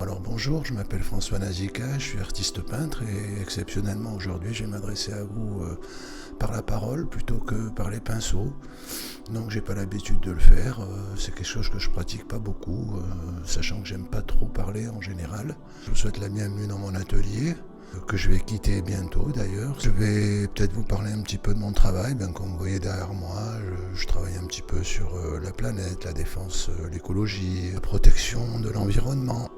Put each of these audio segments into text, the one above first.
Alors bonjour, je m'appelle François Nazika, je suis artiste peintre et exceptionnellement aujourd'hui je vais m'adresser à vous par la parole plutôt que par les pinceaux. Donc j'ai pas l'habitude de le faire, c'est quelque chose que je pratique pas beaucoup, sachant que j'aime pas trop parler en général. Je vous souhaite la bienvenue dans mon atelier, que je vais quitter bientôt d'ailleurs. Je vais peut-être vous parler un petit peu de mon travail, bien comme vous voyez derrière moi, je travaille un petit peu sur la planète, la défense, l'écologie, la protection de l'environnement.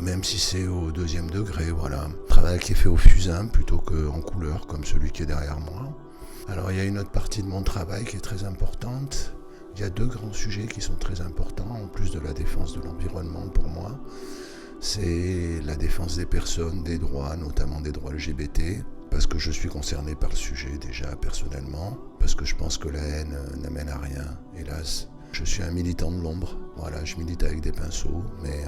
Même si c'est au deuxième degré, voilà. Travail qui est fait au fusain plutôt qu'en couleur comme celui qui est derrière moi. Alors il y a une autre partie de mon travail qui est très importante. Il y a deux grands sujets qui sont très importants, en plus de la défense de l'environnement pour moi. C'est la défense des personnes, des droits, notamment des droits LGBT, parce que je suis concerné par le sujet déjà personnellement, parce que je pense que la haine n'amène à rien, hélas. Je suis un militant de l'ombre, voilà, je milite avec des pinceaux, mais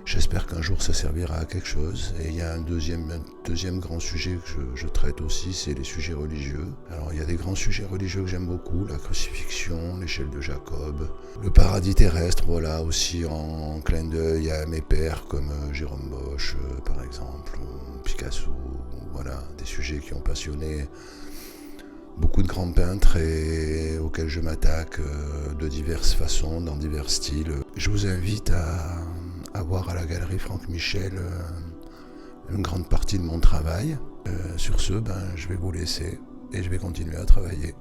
j'espère qu'un jour ça servira à quelque chose. Et il y a un deuxième grand sujet que je traite aussi, c'est les sujets religieux. Alors il y a des grands sujets religieux que j'aime beaucoup, la crucifixion, l'échelle de Jacob, le paradis terrestre, voilà, aussi en clin d'œil à mes pères comme Jérôme Bosch par exemple, ou Picasso, voilà, des sujets qui ont passionné beaucoup de grands peintres et auxquels je m'attaque de diverses façons, dans divers styles. Je vous invite à voir à la galerie Franck Michel une grande partie de mon travail. Sur ce, je vais vous laisser et je vais continuer à travailler.